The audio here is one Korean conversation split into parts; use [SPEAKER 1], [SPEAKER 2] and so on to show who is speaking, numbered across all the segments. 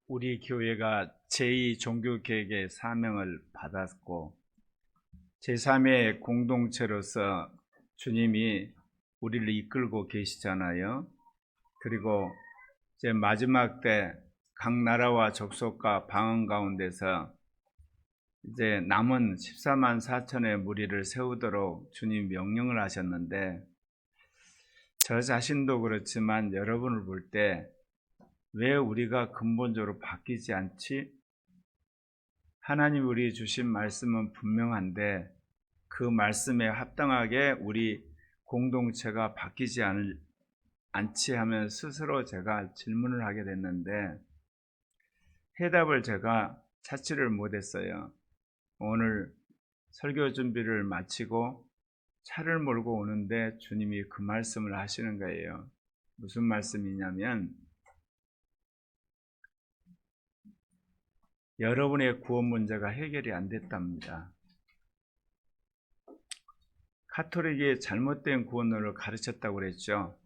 [SPEAKER 1] 우리 교회가 제2 종교개혁의 사명을 받았고 제3의 공동체로서 주님이 우리를 이끌고 계시잖아요. 그리고 이제 마지막 때 각 나라와 족속과 방언 가운데서 이제 남은 14만 4천의 무리를 세우도록 주님 명령을 하셨는데, 저 자신도 그렇지만 여러분을 볼 때 왜 우리가 근본적으로 바뀌지 않지? 하나님 우리 주신 말씀은 분명한데 그 말씀에 합당하게 우리 공동체가 바뀌지 않지 하면 스스로 제가 질문을 하게 됐는데, 해답을 제가 찾지를 못했어요. 오늘 설교 준비를 마치고 차를 몰고 오는데 주님이 그 말씀을 하시는 거예요. 무슨 말씀이냐면, 여러분의 구원 문제가 해결이 안 됐답니다. 카톨릭이 잘못된 구원론을 가르쳤다고 그랬죠.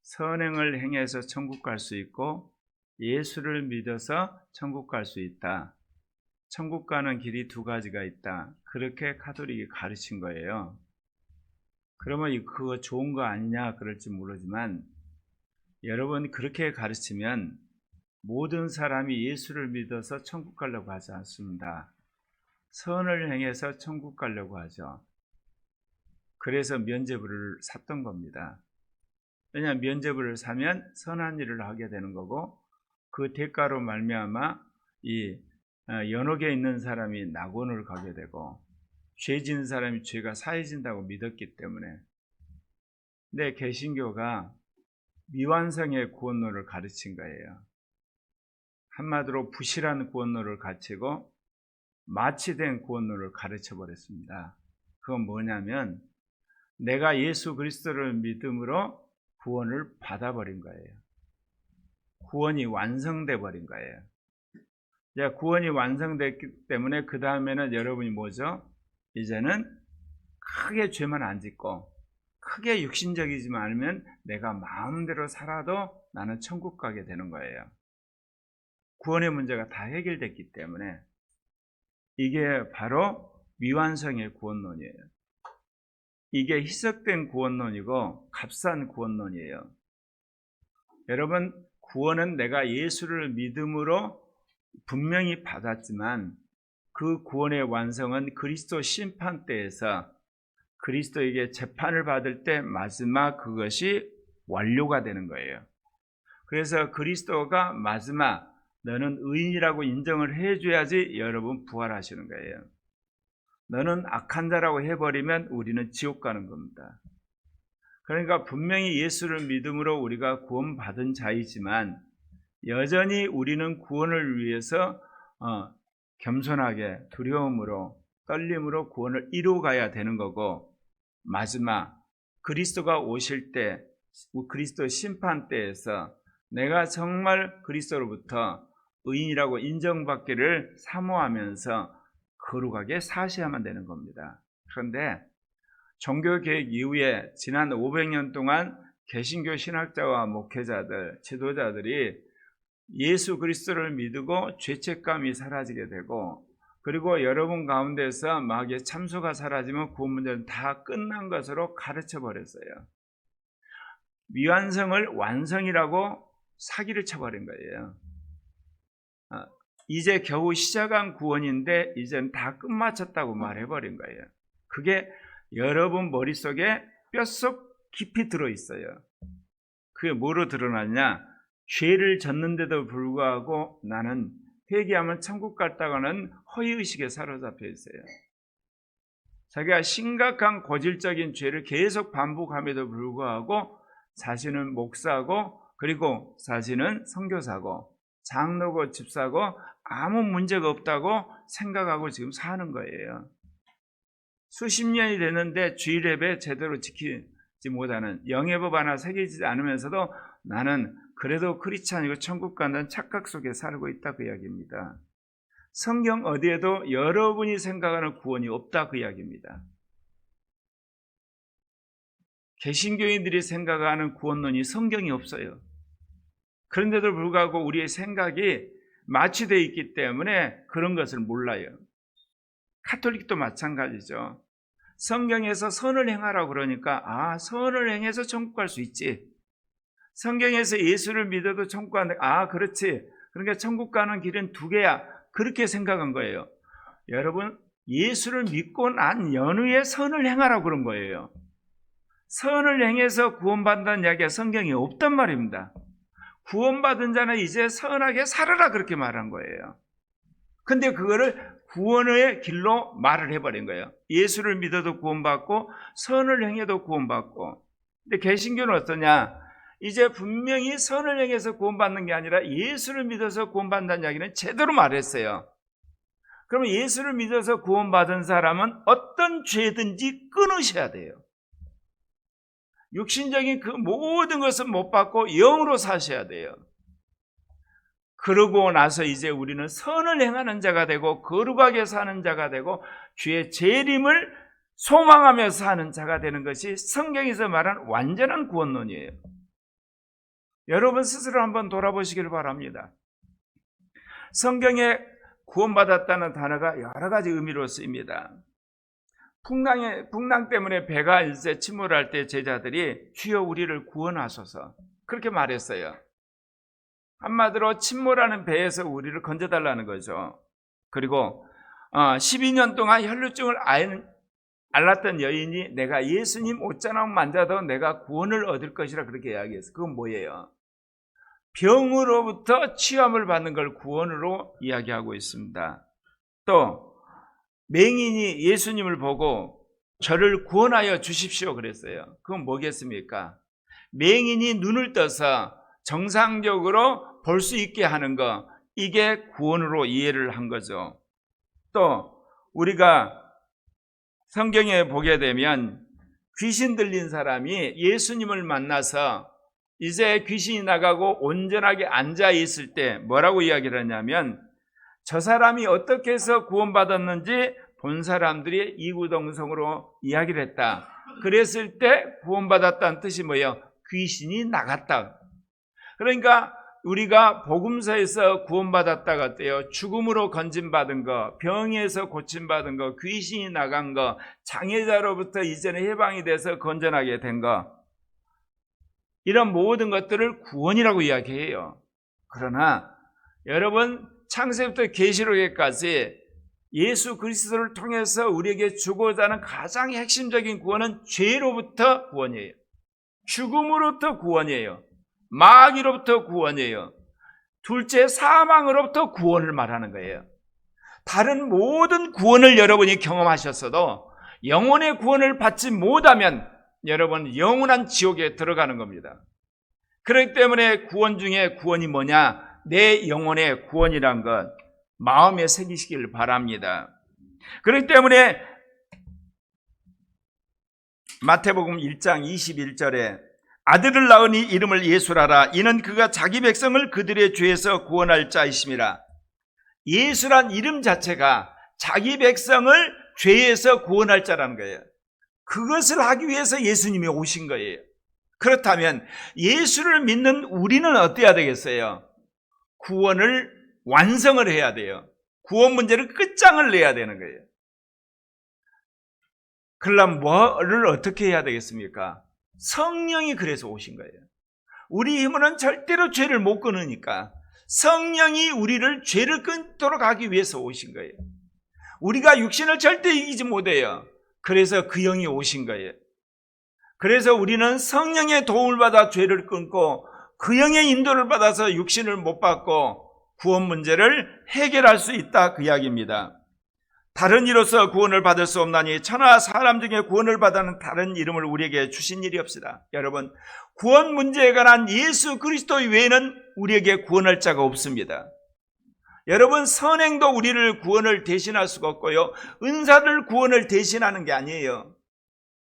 [SPEAKER 1] 선행을 행해서 천국 갈 수 있고 예수를 믿어서 천국 갈 수 있다. 천국 가는 길이 두 가지가 있다. 그렇게 카톨릭이 가르친 거예요. 그러면 그거 좋은 거 아니냐 그럴지 모르지만, 여러분 그렇게 가르치면 모든 사람이 예수를 믿어서 천국 가려고 하지 않습니다. 선을 행해서 천국 가려고 하죠. 그래서 면죄부를 샀던 겁니다. 왜냐하면 면죄부를 사면 선한 일을 하게 되는 거고, 그 대가로 말미암아 이 연옥에 있는 사람이 낙원을 가게 되고 죄 지은 사람이 죄가 사해진다고 믿었기 때문에. 근데 개신교가 미완성의 구원론을 가르친 거예요. 한마디로 부실한 구원론을 가르치고 마취된 구원론을 가르쳐 버렸습니다. 그건 뭐냐면, 내가 예수 그리스도를 믿음으로 구원을 받아버린 거예요. 구원이 완성돼 버린 거예요. 이제 구원이 완성됐기 때문에 그 다음에는 여러분이 뭐죠? 이제는 크게 죄만 안 짓고 크게 육신적이지만 않으면 내가 마음대로 살아도 나는 천국 가게 되는 거예요. 구원의 문제가 다 해결됐기 때문에. 이게 바로 미완성의 구원론이에요. 이게 희석된 구원론이고 값싼 구원론이에요. 여러분, 구원은 내가 예수를 믿음으로 분명히 받았지만 그 구원의 완성은 그리스도 심판대에서 그리스도에게 재판을 받을 때 마지막 그것이 완료가 되는 거예요. 그래서 그리스도가 마지막 너는 의인이라고 인정을 해줘야지 여러분 부활하시는 거예요. 너는 악한 자라고 해버리면 우리는 지옥 가는 겁니다. 그러니까 분명히 예수를 믿음으로 우리가 구원받은 자이지만 여전히 우리는 구원을 위해서 겸손하게 두려움으로 떨림으로 구원을 이루어가야 되는 거고, 마지막 그리스도가 오실 때 그리스도 심판 때에서 내가 정말 그리스도로부터 의인이라고 인정받기를 사모하면서 거룩하게 사셔야만 되는 겁니다. 그런데 종교개혁 이후에 지난 500년 동안 개신교 신학자와 목회자들, 지도자들이 예수 그리스도를 믿고 죄책감이 사라지게 되고, 그리고 여러분 가운데서 마귀의 참소가 사라지면 구원 문제는 다 끝난 것으로 가르쳐 버렸어요. 미완성을 완성이라고 사기를 쳐버린 거예요. 이제 겨우 시작한 구원인데 이젠 다 끝마쳤다고 말해버린 거예요. 그게 여러분 머릿속에 뼛속 깊이 들어있어요. 그게 뭐로 드러났냐? 죄를 졌는데도 불구하고 나는 회개하면 천국 갔다가는 허위의식에 사로잡혀 있어요. 자기가 심각한 고질적인 죄를 계속 반복함에도 불구하고 자신은 목사고, 그리고 자신은 선교사고 장로고 집사고 아무 문제가 없다고 생각하고 지금 사는 거예요. 수십 년이 됐는데 주일예배 제대로 지키지 못하는, 영예법 하나 새기지 않으면서도 나는 그래도 크리스찬이고 천국 간다는 착각 속에 살고 있다, 그 이야기입니다. 성경 어디에도 여러분이 생각하는 구원이 없다, 그 이야기입니다. 개신교인들이 생각하는 구원론이 성경이 없어요. 그런데도 불구하고 우리의 생각이 마취되어 있기 때문에 그런 것을 몰라요. 카톨릭도 마찬가지죠. 성경에서 선을 행하라고 그러니까 선을 행해서 천국 갈 수 있지. 성경에서 예수를 믿어도 천국 간다. 그렇지. 그러니까 천국 가는 길은 두 개야. 그렇게 생각한 거예요. 여러분, 예수를 믿고 난 연후에 선을 행하라고 그런 거예요. 선을 행해서 구원받는다는 이야기가 성경에 없단 말입니다. 구원받은 자는 이제 선하게 살아라 그렇게 말한 거예요. 근데 그거를 구원의 길로 말을 해버린 거예요. 예수를 믿어도 구원받고 선을 행해도 구원받고. 근데 개신교는 어떠냐? 이제 분명히 선을 행해서 구원받는 게 아니라 예수를 믿어서 구원받는다는 이야기는 제대로 말했어요. 그러면 예수를 믿어서 구원받은 사람은 어떤 죄든지 끊으셔야 돼요. 육신적인 그 모든 것은 못 받고 영으로 사셔야 돼요. 그러고 나서 이제 우리는 선을 행하는 자가 되고 거룩하게 사는 자가 되고 주의 재림을 소망하며 사는 자가 되는 것이 성경에서 말한 완전한 구원론이에요. 여러분 스스로 한번 돌아보시길 바랍니다. 성경에 구원받았다는 단어가 여러 가지 의미로 쓰입니다. 풍랑 때문에 배가 이제 침몰할 때 제자들이 주여 우리를 구원하소서 그렇게 말했어요. 한마디로 침몰하는 배에서 우리를 건져달라는 거죠. 그리고 12년 동안 혈루증을 앓았던 여인이 내가 예수님 옷자락 만져도 내가 구원을 얻을 것이라 그렇게 이야기했어요. 그건 뭐예요? 병으로부터 치유함을 받는 걸 구원으로 이야기하고 있습니다. 또 맹인이 예수님을 보고 저를 구원하여 주십시오 그랬어요. 그건 뭐겠습니까? 맹인이 눈을 떠서 정상적으로 볼 수 있게 하는 거, 이게 구원으로 이해를 한 거죠. 또 우리가 성경에 보게 되면 귀신 들린 사람이 예수님을 만나서 이제 귀신이 나가고 온전하게 앉아 있을 때 뭐라고 이야기를 하냐면 저 사람이 어떻게 해서 구원받았는지 본 사람들이 이구동성으로 이야기를 했다. 그랬을 때 구원받았다는 뜻이 뭐예요? 귀신이 나갔다. 그러니까 우리가 복음서에서 구원받았다가 어때요? 죽음으로 건진받은 거, 병에서 고침받은 거, 귀신이 나간 거, 장애자로부터 이제는 해방이 돼서 건전하게 된 거, 이런 모든 것들을 구원이라고 이야기해요. 그러나 여러분 창세부터 계시록에까지 예수 그리스도를 통해서 우리에게 주고자 하는 가장 핵심적인 구원은 죄로부터 구원이에요. 죽음으로부터 구원이에요. 마귀로부터 구원이에요. 둘째 사망으로부터 구원을 말하는 거예요. 다른 모든 구원을 여러분이 경험하셨어도 영혼의 구원을 받지 못하면 여러분 영원한 지옥에 들어가는 겁니다. 그렇기 때문에 구원 중에 구원이 뭐냐? 내 영혼의 구원이란 것 마음에 새기시길 바랍니다. 그렇기 때문에 마태복음 1장 21절에 아들을 낳으니 이름을 예수라라. 이는 그가 자기 백성을 그들의 죄에서 구원할 자이심이라. 예수란 이름 자체가 자기 백성을 죄에서 구원할 자라는 거예요. 그것을 하기 위해서 예수님이 오신 거예요. 그렇다면 예수를 믿는 우리는 어때야 되겠어요? 구원을 완성을 해야 돼요. 구원 문제를 끝장을 내야 되는 거예요. 그러려면 뭐를 어떻게 해야 되겠습니까? 성령이 그래서 오신 거예요. 우리 힘으로는 절대로 죄를 못 끊으니까 성령이 우리를 죄를 끊도록 하기 위해서 오신 거예요. 우리가 육신을 절대 이기지 못해요. 그래서 그 영이 오신 거예요. 그래서 우리는 성령의 도움을 받아 죄를 끊고 그 영의 인도를 받아서 육신을 못 받고 구원 문제를 해결할 수 있다 그 이야기입니다. 다른 이로서 구원을 받을 수 없나니 천하 사람 중에 구원을 받는 다른 이름을 우리에게 주신 일이 없으다. 여러분 구원 문제에 관한 예수 그리스도 외에는 우리에게 구원할 자가 없습니다. 여러분 선행도 우리를 구원을 대신할 수가 없고요. 은사들 구원을 대신하는 게 아니에요.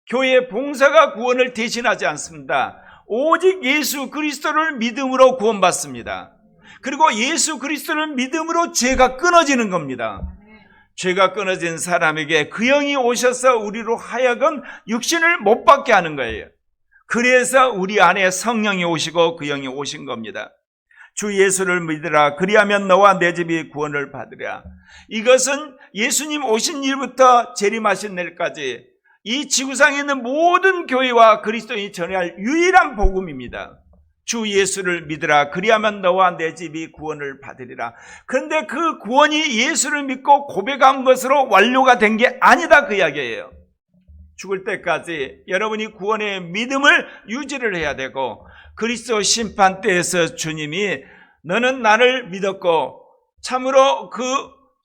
[SPEAKER 1] 교회 봉사가 구원을 대신하지 않습니다. 오직 예수 그리스도를 믿음으로 구원받습니다. 그리고 예수 그리스도를 믿음으로 죄가 끊어지는 겁니다. 죄가 끊어진 사람에게 그 영이 오셔서 우리로 하여금 육신을 못 받게 하는 거예요. 그래서 우리 안에 성령이 오시고 그 영이 오신 겁니다. 주 예수를 믿으라. 그리하면 너와 내 집이 구원을 받으리라. 이것은 예수님 오신 일부터 재림하신 날까지 이 지구상에 있는 모든 교회와 그리스도인이 전해야 할 유일한 복음입니다. 주 예수를 믿으라. 그리하면 너와 내 집이 구원을 받으리라. 그런데 그 구원이 예수를 믿고 고백한 것으로 완료가 된 게 아니다, 그 이야기예요. 죽을 때까지 여러분이 구원의 믿음을 유지를 해야 되고, 그리스도 심판 때에서 주님이 너는 나를 믿었고 참으로 그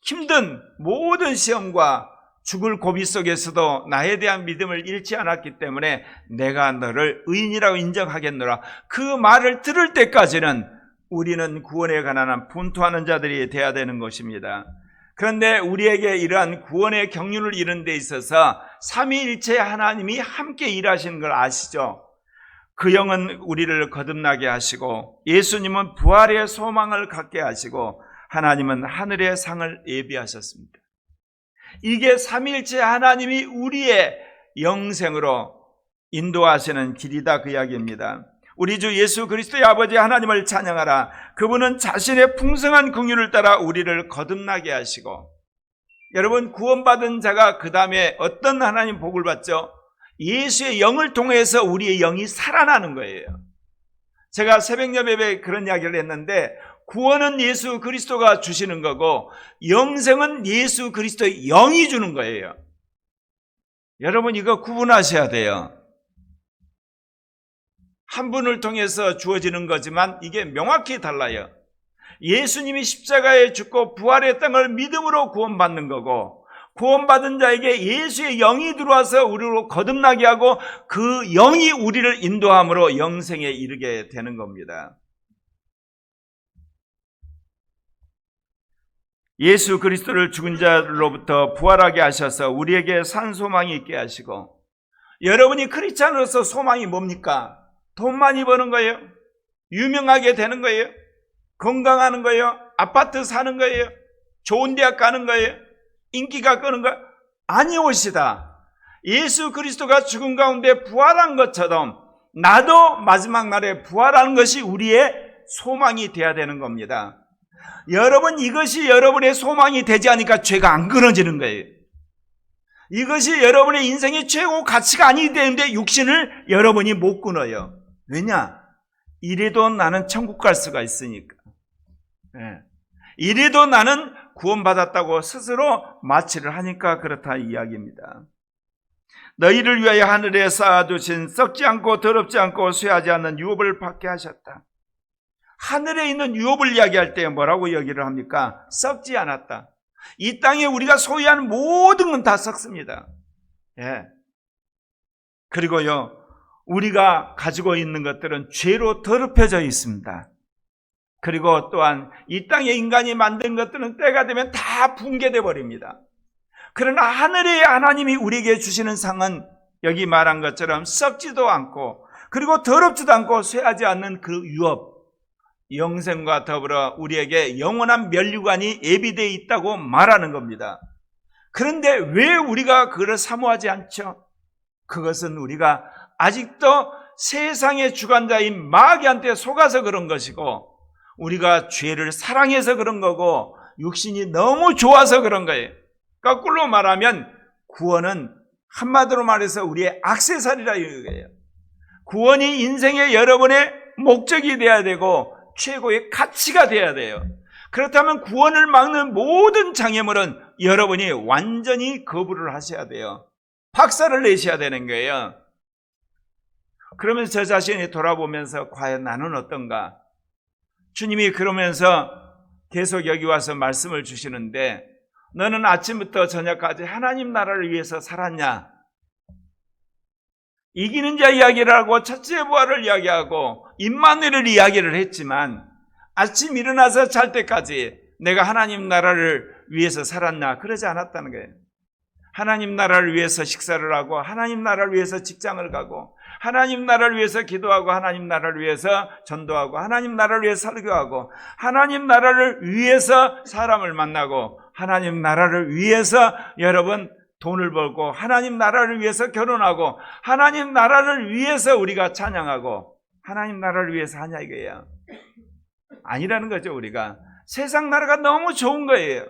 [SPEAKER 1] 힘든 모든 시험과 죽을 고비 속에서도 나에 대한 믿음을 잃지 않았기 때문에 내가 너를 의인이라고 인정하겠노라. 그 말을 들을 때까지는 우리는 구원에 관한 한 분투하는 자들이 되어야 되는 것입니다. 그런데 우리에게 이러한 구원의 경륜을 이룬 데 있어서 삼위일체 하나님이 함께 일하시는 걸 아시죠? 그 영은 우리를 거듭나게 하시고, 예수님은 부활의 소망을 갖게 하시고, 하나님은 하늘의 상을 예비하셨습니다. 이게 삼위일체 하나님이 우리의 영생으로 인도하시는 길이다, 그 이야기입니다. 우리 주 예수 그리스도의 아버지 하나님을 찬양하라. 그분은 자신의 풍성한 긍휼을 따라 우리를 거듭나게 하시고, 여러분, 구원받은 자가 그 다음에 어떤 하나님 복을 받죠? 예수의 영을 통해서 우리의 영이 살아나는 거예요. 제가 새벽 예배에 그런 이야기를 했는데, 구원은 예수 그리스도가 주시는 거고 영생은 예수 그리스도의 영이 주는 거예요. 여러분, 이거 구분하셔야 돼요. 한 분을 통해서 주어지는 거지만 이게 명확히 달라요. 예수님이 십자가에 죽고 부활했던 걸 믿음으로 구원받는 거고, 구원받은 자에게 예수의 영이 들어와서 우리로 거듭나게 하고 그 영이 우리를 인도함으로 영생에 이르게 되는 겁니다. 예수 그리스도를 죽은 자로부터 부활하게 하셔서 우리에게 산 소망이 있게 하시고, 여러분이 크리스찬으로서 소망이 뭡니까? 돈 많이 버는 거예요? 유명하게 되는 거예요? 건강하는 거예요? 아파트 사는 거예요? 좋은 대학 가는 거예요? 인기가 끄는 거 아니오시다. 예수 그리스도가 죽은 가운데 부활한 것처럼 나도 마지막 날에 부활하는 것이 우리의 소망이 되어야 되는 겁니다. 여러분, 이것이 여러분의 소망이 되지 않으니까 죄가 안 끊어지는 거예요. 이것이 여러분의 인생의 최고 가치가 아니기 때문에 육신을 여러분이 못 끊어요. 왜냐? 이래도 나는 천국 갈 수가 있으니까. 이래도 나는 구원받았다고 스스로 마취를 하니까 그렇다 이야기입니다. 너희를 위하여 하늘에 쌓아두신 썩지 않고 더럽지 않고 쇠하지 않는 유업을 받게 하셨다. 하늘에 있는 유업을 이야기할 때 뭐라고 얘기를 합니까? 썩지 않았다. 이 땅에 우리가 소유하는 모든 건 다 썩습니다. 그리고요, 우리가 가지고 있는 것들은 죄로 더럽혀져 있습니다. 그리고 또한 이 땅에 인간이 만든 것들은 때가 되면 다 붕괴돼 버립니다. 그러나 하늘의 하나님이 우리에게 주시는 상은 여기 말한 것처럼 썩지도 않고 그리고 더럽지도 않고 쇠하지 않는 그 유업, 영생과 더불어 우리에게 영원한 면류관이 예비되어 있다고 말하는 겁니다. 그런데 왜 우리가 그걸 사모하지 않죠? 그것은 우리가 아직도 세상의 주관자인 마귀한테 속아서 그런 것이고, 우리가 죄를 사랑해서 그런 거고, 육신이 너무 좋아서 그런 거예요. 거꾸로 말하면 구원은 한마디로 말해서 우리의 액세서리라 이거예요. 구원이 인생의 여러분의 목적이 돼야 되고 최고의 가치가 돼야 돼요. 그렇다면 구원을 막는 모든 장애물은 여러분이 완전히 거부를 하셔야 돼요. 박살을 내셔야 되는 거예요. 그러면서 저 자신이 돌아보면서 과연 나는 어떤가? 주님이 그러면서 계속 여기 와서 말씀을 주시는데, 너는 아침부터 저녁까지 하나님 나라를 위해서 살았냐? 이기는 자 이야기를 하고 첫째 부활을 이야기하고 임마누엘을 이야기를 했지만, 아침 일어나서 잘 때까지 내가 하나님 나라를 위해서 살았나? 그러지 않았다는 거예요. 하나님 나라를 위해서 식사를 하고, 하나님 나라를 위해서 직장을 가고, 하나님 나라를 위해서 기도하고, 하나님 나라를 위해서 전도하고, 하나님 나라를 위해서 설교하고, 하나님 나라를 위해서 사람을 만나고, 하나님 나라를 위해서 여러분 돈을 벌고, 하나님 나라를 위해서 결혼하고, 하나님 나라를 위해서 우리가 찬양하고, 하나님 나라를 위해서 하냐 이거예요. 아니라는 거죠. 우리가 세상 나라가 너무 좋은 거예요.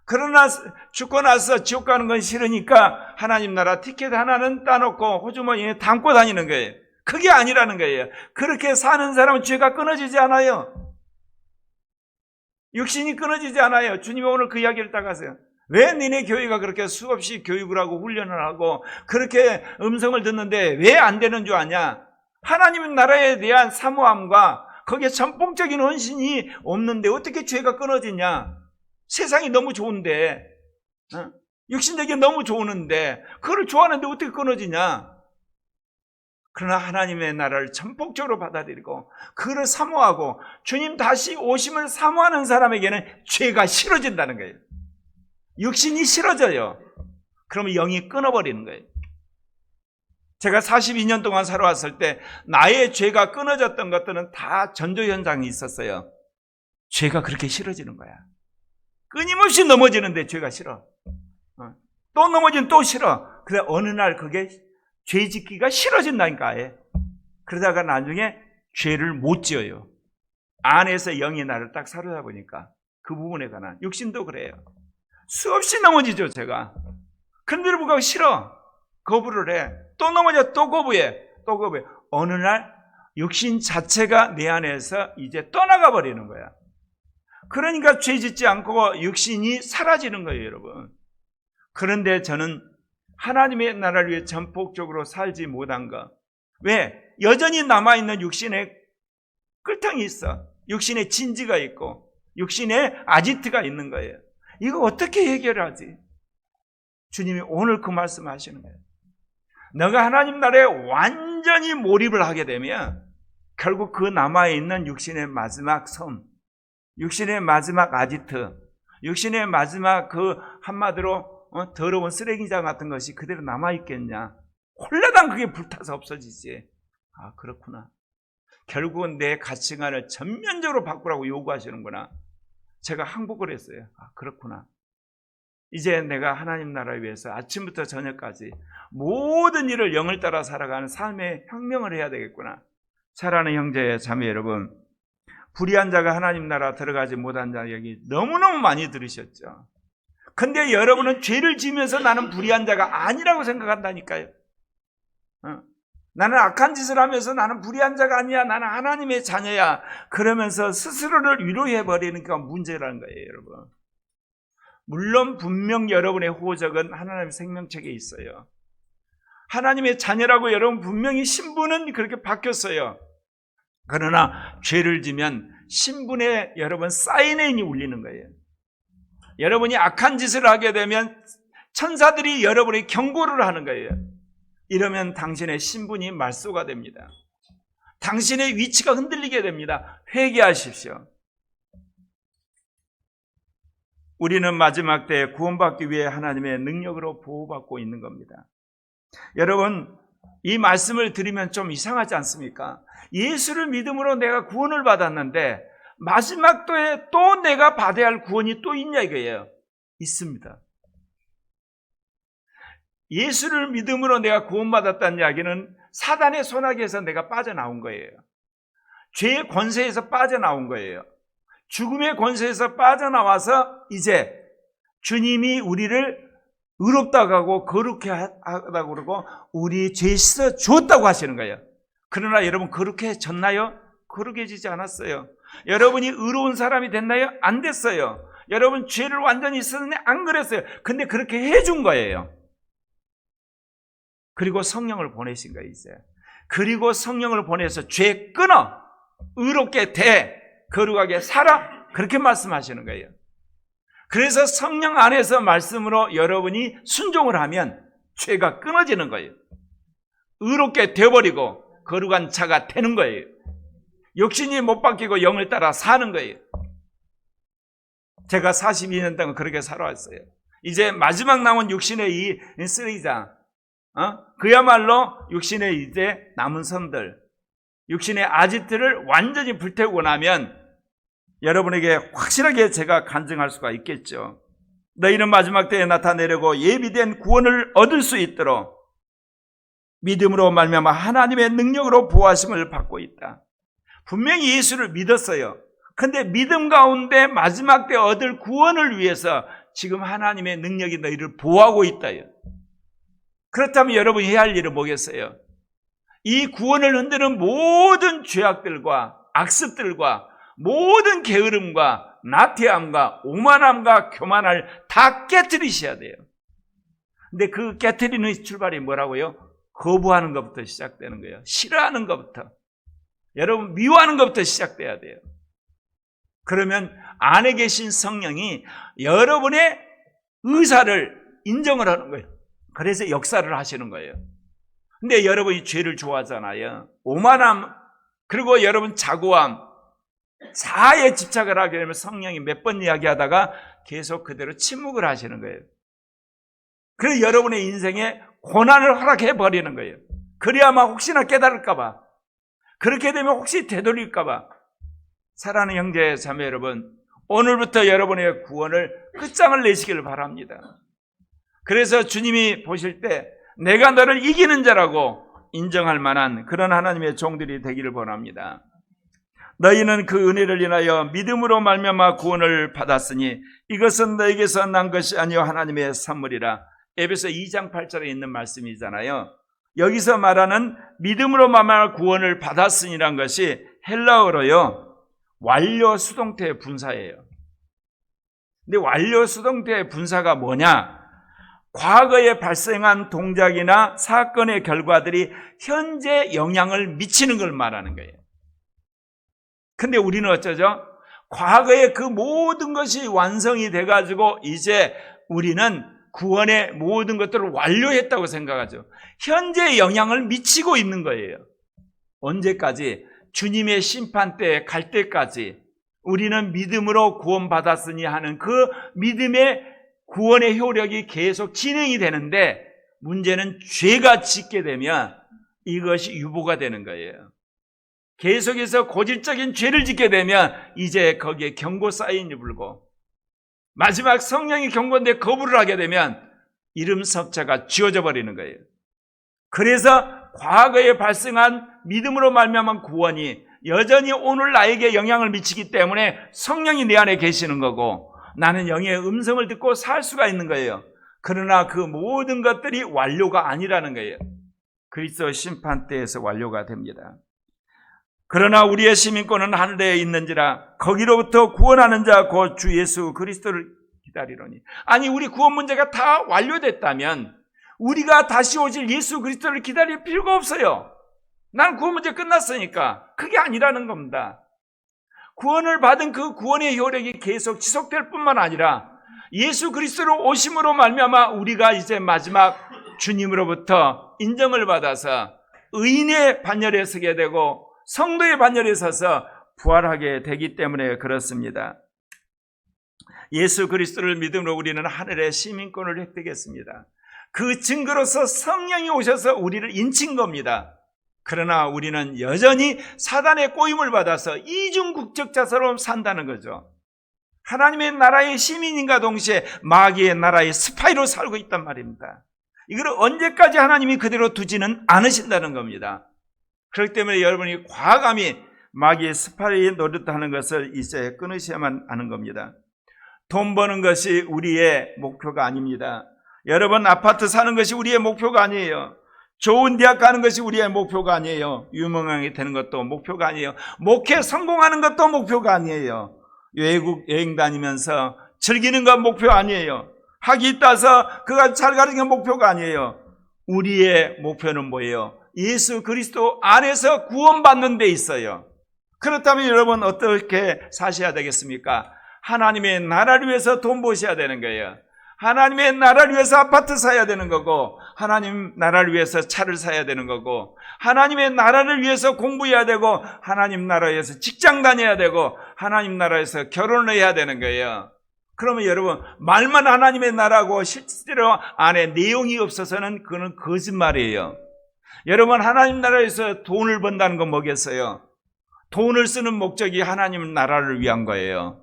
[SPEAKER 1] 그러나 죽고 나서 지옥 가는 건 싫으니까 하나님 나라 티켓 하나는 따놓고 호주머니에 담고 다니는 거예요. 그게 아니라는 거예요. 그렇게 사는 사람은 죄가 끊어지지 않아요. 육신이 끊어지지 않아요. 주님이 오늘 그 이야기를 딱 하세요. 왜 니네 교회가 그렇게 수없이 교육을 하고 훈련을 하고 그렇게 음성을 듣는데 왜 안 되는 줄 아냐? 하나님 나라에 대한 사모함과 거기에 전폭적인 헌신이 없는데 어떻게 죄가 끊어지냐? 세상이 너무 좋은데, 육신적이 너무 좋은데 그걸 좋아하는데 어떻게 끊어지냐? 그러나 하나님의 나라를 전폭적으로 받아들이고 그를 사모하고 주님 다시 오심을 사모하는 사람에게는 죄가 싫어진다는 거예요. 육신이 싫어져요. 그러면 영이 끊어버리는 거예요. 제가 42년 동안 살아왔을 때 나의 죄가 끊어졌던 것들은 다 전조 현상이 있었어요. 죄가 그렇게 싫어지는 거야. 끊임없이 넘어지는데 죄가 싫어. 또 넘어지면 또 싫어. 그래 어느 날 그게 죄 짓기가 싫어진다니까. 아예. 그러다가 나중에 죄를 못 지어요. 안에서 영이 나를 딱 사로잡으니까 그 부분에 관한 육신도 그래요. 수없이 넘어지죠. 제가. 그런데도 불구하고 싫어. 거부를 해. 또 넘어져. 또 거부해. 또 거부해. 어느 날 육신 자체가 내 안에서 이제 떠나가 버리는 거야. 그러니까 죄 짓지 않고 육신이 사라지는 거예요. 여러분. 그런데 저는 하나님의 나라를 위해 전폭적으로 살지 못한 것. 왜? 여전히 남아있는 육신의 끌탕이 있어. 육신의 진지가 있고 육신의 아지트가 있는 거예요. 이거 어떻게 해결하지? 주님이 오늘 그 말씀 하시는 거예요. 너가 하나님 나라에 완전히 몰입을 하게 되면 결국 그 남아있는 육신의 마지막 섬, 육신의 마지막 아지트, 육신의 마지막 그 한마디로 더러운 쓰레기장 같은 것이 그대로 남아있겠냐? 홀라당 그게 불타서 없어지지. 아, 그렇구나. 결국은 내 가치관을 전면적으로 바꾸라고 요구하시는구나. 제가 항복을 했어요. 아, 그렇구나. 이제 내가 하나님 나라를 위해서 아침부터 저녁까지 모든 일을 영을 따라 살아가는 삶의 혁명을 해야 되겠구나. 사랑하는 형제 자매 여러분, 불의한 자가 하나님 나라 들어가지 못한 자 얘기 너무너무 많이 들으셨죠. 근데 여러분은 죄를 지으면서 나는 불의한 자가 아니라고 생각한다니까요. 나는 악한 짓을 하면서 나는 불의한 자가 아니야. 나는 하나님의 자녀야. 그러면서 스스로를 위로해버리니까 문제라는 거예요, 여러분. 물론 분명 여러분의 호적은 하나님의 생명책에 있어요. 하나님의 자녀라고 여러분 분명히 신분은 그렇게 바뀌었어요. 그러나 죄를 지면 신분에 여러분 사인이 울리는 거예요. 여러분이 악한 짓을 하게 되면 천사들이 여러분의 경고를 하는 거예요. 이러면 당신의 신분이 말소가 됩니다. 당신의 위치가 흔들리게 됩니다. 회개하십시오. 우리는 마지막 때에 구원받기 위해 하나님의 능력으로 보호받고 있는 겁니다. 여러분, 이 말씀을 드리면 좀 이상하지 않습니까? 예수를 믿음으로 내가 구원을 받았는데 마지막 때에 또 내가 받아야 할 구원이 또 있냐 이거예요. 있습니다. 예수를 믿음으로 내가 구원받았다는 이야기는 사단의 손아귀에서 내가 빠져나온 거예요. 죄의 권세에서 빠져나온 거예요. 죽음의 권세에서 빠져나와서 이제 주님이 우리를 의롭다고 하고 거룩해 하다고 그러고 우리 죄 씻어 주었다고 하시는 거예요. 그러나 여러분 거룩해졌나요? 거룩해지지 않았어요. 여러분이 의로운 사람이 됐나요? 안 됐어요. 여러분 죄를 완전히 씻었는데 안 그랬어요. 근데 그렇게 해준 거예요. 그리고 성령을 보내신 거예요. 이제. 그리고 성령을 보내서 죄 끊어 의롭게 돼 거룩하게 살아 그렇게 말씀하시는 거예요. 그래서 성령 안에서 말씀으로 여러분이 순종을 하면 죄가 끊어지는 거예요. 의롭게 되어버리고 거룩한 자가 되는 거예요. 육신이 못 바뀌고 영을 따라 사는 거예요. 제가 42년 동안 그렇게 살아왔어요. 이제 마지막 남은 육신의 이 쓰레기장, 그야말로 육신의 이제 남은 섬들, 육신의 아지트를 완전히 불태우고 나면 여러분에게 확실하게 제가 간증할 수가 있겠죠. 너희는 마지막 때에 나타내려고 예비된 구원을 얻을 수 있도록 믿음으로 말미암아 하나님의 능력으로 보호하심을 받고 있다. 분명히 예수를 믿었어요. 근데 믿음 가운데 마지막 때 얻을 구원을 위해서 지금 하나님의 능력이 너희를 보호하고 있다요. 그렇다면 여러분이 해야 할 일은 뭐겠어요? 이 구원을 흔드는 모든 죄악들과 악습들과 모든 게으름과 나태함과 오만함과 교만을 다 깨뜨리셔야 돼요. 근데 그 깨뜨리는 출발이 뭐라고요? 거부하는 것부터 시작되는 거예요. 싫어하는 것부터. 여러분 미워하는 것부터 시작돼야 돼요. 그러면 안에 계신 성령이 여러분의 의사를 인정을 하는 거예요. 그래서 역사를 하시는 거예요. 근데 여러분이 죄를 좋아하잖아요. 오만함, 그리고 여러분 자고함, 자아에 집착을 하게 되면 성령이 몇 번 이야기하다가 계속 그대로 침묵을 하시는 거예요. 그래서 여러분의 인생에 고난을 허락해 버리는 거예요. 그래야만 혹시나 깨달을까 봐, 그렇게 되면 혹시 되돌릴까 봐. 사랑하는 형제 자매 여러분, 오늘부터 여러분의 구원을 끝장을 내시길 바랍니다. 그래서 주님이 보실 때 내가 너를 이기는 자라고 인정할 만한 그런 하나님의 종들이 되기를 원합니다. 너희는 그 은혜를 인하여 믿음으로 말미암아 구원을 받았으니 이것은 너희에게서 난 것이 아니요 하나님의 선물이라. 에베소 2장 8절에 있는 말씀이잖아요. 여기서 말하는 믿음으로 말미암아 구원을 받았으니란 것이 헬라어로요 완료 수동태 분사예요. 근데 완료 수동태 분사가 뭐냐? 과거에 발생한 동작이나 사건의 결과들이 현재 영향을 미치는 걸 말하는 거예요. 근데 우리는 어쩌죠? 과거에 그 모든 것이 완성이 돼가지고 이제 우리는 구원의 모든 것들을 완료했다고 생각하죠. 현재 영향을 미치고 있는 거예요. 언제까지? 주님의 심판 때에 갈 때까지 우리는 믿음으로 구원받았으니 하는 그 믿음의 구원의 효력이 계속 진행이 되는데, 문제는 죄가 짓게 되면 이것이 유보가 되는 거예요. 계속해서 고질적인 죄를 짓게 되면 이제 거기에 경고 사인이 불고, 마지막 성령이 경고인데 거부를 하게 되면 이름 석자가 지워져 버리는 거예요. 그래서 과거에 발생한 믿음으로 말미암은 구원이 여전히 오늘 나에게 영향을 미치기 때문에 성령이 내 안에 계시는 거고, 나는 영의 음성을 듣고 살 수가 있는 거예요. 그러나 그 모든 것들이 완료가 아니라는 거예요. 그리스도 심판대에서 완료가 됩니다. 그러나 우리의 시민권은 하늘에 있는지라 거기로부터 구원하는 자 곧 주 예수 그리스도를 기다리노니. 아니, 우리 구원 문제가 다 완료됐다면 우리가 다시 오실 예수 그리스도를 기다릴 필요가 없어요. 난 구원 문제 끝났으니까. 그게 아니라는 겁니다. 구원을 받은 그 구원의 효력이 계속 지속될 뿐만 아니라 예수 그리스도로 오심으로 말미암아 우리가 이제 마지막 주님으로부터 인정을 받아서 의인의 반열에 서게 되고 성도의 반열에 서서 부활하게 되기 때문에 그렇습니다. 예수 그리스도를 믿음으로 우리는 하늘의 시민권을 획득했습니다. 그 증거로서 성령이 오셔서 우리를 인친 겁니다. 그러나 우리는 여전히 사단의 꼬임을 받아서 이중국적자처럼 산다는 거죠. 하나님의 나라의 시민인과 동시에 마귀의 나라의 스파이로 살고 있단 말입니다. 이걸 언제까지 하나님이 그대로 두지는 않으신다는 겁니다. 그렇기 때문에 여러분이 과감히 마귀의 스파이에 노릇하는 것을 이제 끊으셔야만 하는 겁니다. 돈 버는 것이 우리의 목표가 아닙니다. 여러분, 아파트 사는 것이 우리의 목표가 아니에요. 좋은 대학 가는 것이 우리의 목표가 아니에요. 유명하게 되는 것도 목표가 아니에요. 목회 성공하는 것도 목표가 아니에요. 외국 여행 다니면서 즐기는 건 목표 아니에요. 학위 따서 그가 잘 가는 게 목표가 아니에요. 우리의 목표는 뭐예요? 예수 그리스도 안에서 구원받는 데 있어요. 그렇다면 여러분 어떻게 사셔야 되겠습니까? 하나님의 나라를 위해서 돈 버셔야 되는 거예요. 하나님의 나라를 위해서 아파트 사야 되는 거고, 하나님 나라를 위해서 차를 사야 되는 거고, 하나님의 나라를 위해서 공부해야 되고, 하나님 나라에서 직장 다녀야 되고, 하나님 나라에서 결혼을 해야 되는 거예요. 그러면 여러분, 말만 하나님의 나라고 실제로 안에 내용이 없어서는 그건 거짓말이에요. 여러분, 하나님 나라에서 돈을 번다는 건 뭐겠어요? 돈을 쓰는 목적이 하나님 나라를 위한 거예요.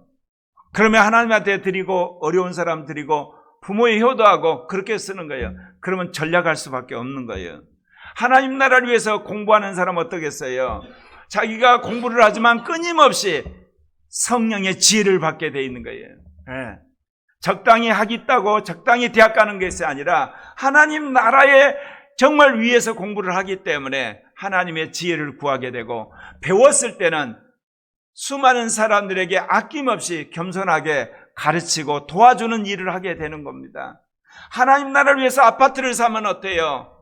[SPEAKER 1] 그러면 하나님한테 드리고, 어려운 사람 드리고, 부모의 효도하고 그렇게 쓰는 거예요. 그러면 전략할 수밖에 없는 거예요. 하나님 나라를 위해서 공부하는 사람 어떻겠어요? 자기가 공부를 하지만 끊임없이 성령의 지혜를 받게 돼 있는 거예요. 예. 적당히 하겠다고 적당히 대학 가는 것이 아니라 하나님 나라에 정말 위해서 공부를 하기 때문에 하나님의 지혜를 구하게 되고, 배웠을 때는 수많은 사람들에게 아낌없이 겸손하게 가르치고 도와주는 일을 하게 되는 겁니다. 하나님 나라를 위해서 아파트를 사면 어때요?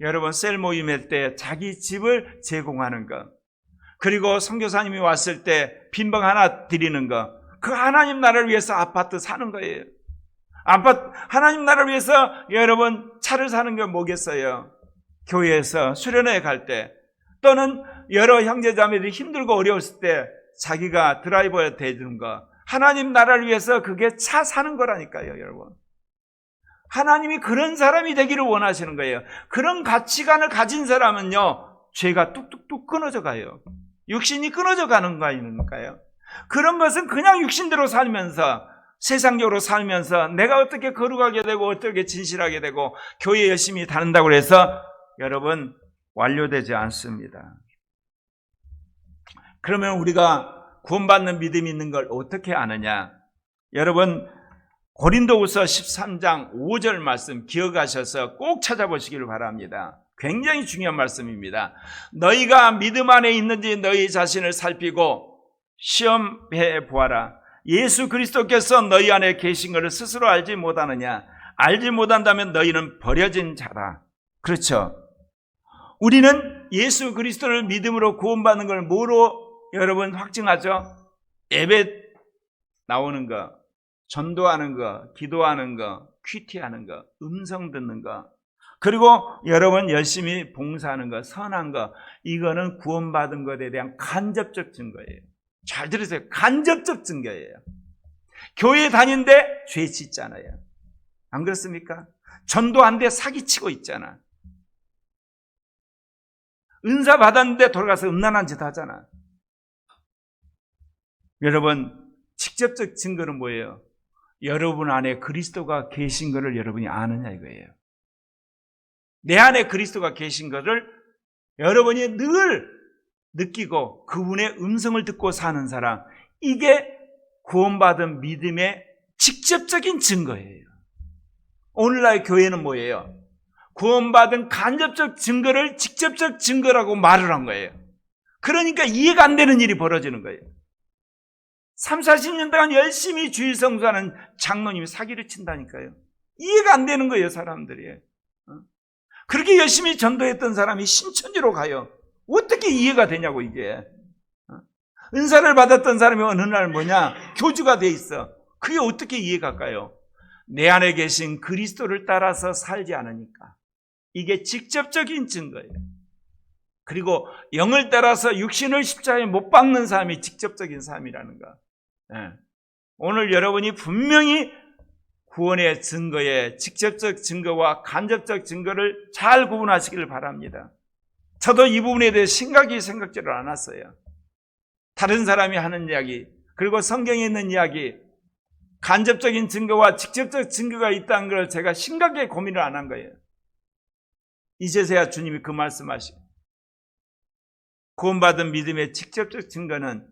[SPEAKER 1] 여러분, 셀 모임할 때 자기 집을 제공하는 것, 그리고 선교사님이 왔을 때 빈방 하나 드리는 것, 그 하나님 나라를 위해서 아파트 사는 거예요. 하나님 나라를 위해서 여러분 차를 사는 게 뭐겠어요? 교회에서 수련회 갈 때, 또는 여러 형제자매들이 힘들고 어려웠을 때 자기가 드라이버에 대주는 거, 하나님 나라를 위해서 그게 차 사는 거라니까요, 여러분. 하나님이 그런 사람이 되기를 원하시는 거예요. 그런 가치관을 가진 사람은요, 죄가 뚝뚝뚝 끊어져 가요. 육신이 끊어져 가는 거 아닙니까요? 그런 것은 그냥 육신대로 살면서, 세상적으로 살면서 내가 어떻게 거룩하게 되고 어떻게 진실하게 되고 교회 열심히 다닌다고 해서 여러분 완료되지 않습니다. 그러면 우리가 구원받는 믿음이 있는 걸 어떻게 아느냐? 여러분, 고린도후서 13장 5절 말씀 기억하셔서 꼭 찾아보시기를 바랍니다. 굉장히 중요한 말씀입니다. 너희가 믿음 안에 있는지 너희 자신을 살피고 시험해 보아라. 예수 그리스도께서 너희 안에 계신 것을 스스로 알지 못하느냐? 알지 못한다면 너희는 버려진 자라. 그렇죠? 우리는 예수 그리스도를 믿음으로 구원받는 걸 뭐로 여러분 확증하죠? 예배 나오는 거, 전도하는 거, 기도하는 거, 큐티하는 거, 음성 듣는 거, 그리고 여러분 열심히 봉사하는 거, 선한 거, 이거는 구원받은 것에 대한 간접적 증거예요. 잘 들으세요. 간접적 증거예요. 교회 다니는데 죄 짓잖아요. 안 그렇습니까? 전도하는데 사기치고 있잖아. 은사 받았는데 돌아가서 음란한 짓 하잖아. 여러분, 직접적 증거는 뭐예요? 여러분 안에 그리스도가 계신 것을 여러분이 아느냐 이거예요. 내 안에 그리스도가 계신 것을 여러분이 늘 느끼고 그분의 음성을 듣고 사는 사람, 이게 구원받은 믿음의 직접적인 증거예요. 오늘날 교회는 뭐예요? 구원받은 간접적 증거를 직접적 증거라고 말을 한 거예요. 그러니까 이해가 안 되는 일이 벌어지는 거예요. 30-40년 동안 열심히 주일 성수하는 장로님이 사기를 친다니까요. 이해가 안 되는 거예요, 사람들이. 그렇게 열심히 전도했던 사람이 신천지로 가요. 어떻게 이해가 되냐고, 이게. 은사를 받았던 사람이 어느 날 뭐냐? 교주가 돼 있어. 그게 어떻게 이해가 가요? 내 안에 계신 그리스도를 따라서 살지 않으니까. 이게 직접적인 증거예요. 그리고 영을 따라서 육신을 십자가에 못 박는 삶이 직접적인 삶이라는 거. 오늘 여러분이 분명히 구원의 증거의 직접적 증거와 간접적 증거를 잘 구분하시기를 바랍니다. 저도 이 부분에 대해 심각히 생각지를 않았어요. 다른 사람이 하는 이야기, 그리고 성경에 있는 이야기, 간접적인 증거와 직접적 증거가 있다는 걸 제가 심각하게 고민을 안 한 거예요. 이제서야 주님이 그 말씀하시고, 구원받은 믿음의 직접적 증거는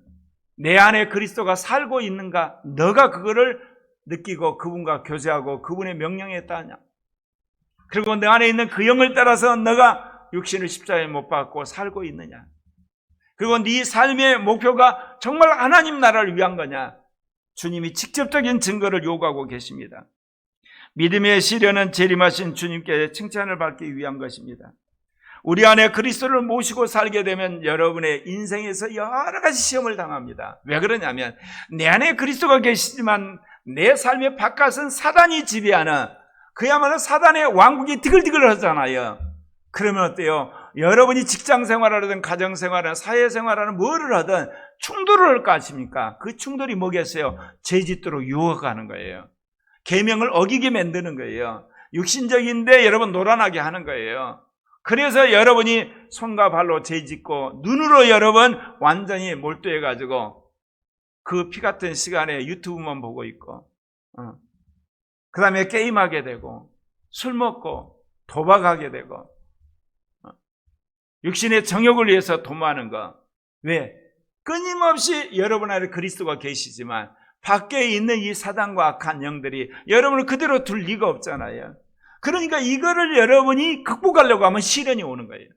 [SPEAKER 1] 내 안에 그리스도가 살고 있는가, 너가 그거를 느끼고 그분과 교제하고 그분의 명령에 따르냐, 그리고 내 안에 있는 그 영을 따라서 너가 육신을 십자가에 못 박고 살고 있느냐, 그리고 네 삶의 목표가 정말 하나님 나라를 위한 거냐, 주님이 직접적인 증거를 요구하고 계십니다. 믿음의 시련은 재림하신 주님께 칭찬을 받기 위한 것입니다. 우리 안에 그리스도를 모시고 살게 되면 여러분의 인생에서 여러 가지 시험을 당합니다. 왜 그러냐면 내 안에 그리스도가 계시지만 내 삶의 바깥은 사단이 지배하는, 그야말로 사단의 왕국이 디글디글 하잖아요. 그러면 어때요? 여러분이 직장생활하든 가정생활하든 사회생활하든 뭐를 하든 충돌을 할 거 아십니까? 그 충돌이 뭐겠어요? 죄 짓도록 유혹하는 거예요. 계명을 어기게 만드는 거예요. 육신적인데 여러분 노란하게 하는 거예요. 그래서 여러분이 손과 발로 죄 짓고 눈으로 여러분 완전히 몰두해가지고 그 피 같은 시간에 유튜브만 보고 있고, 그 다음에 게임하게 되고 술 먹고 도박하게 되고, 육신의 정욕을 위해서 도모하는 거. 왜? 끊임없이 여러분 안에 그리스도가 계시지만 밖에 있는 이 사단과 악한 영들이 여러분을 그대로 둘 리가 없잖아요. 그러니까 이거를 여러분이 극복하려고 하면 시련이 오는 거예요.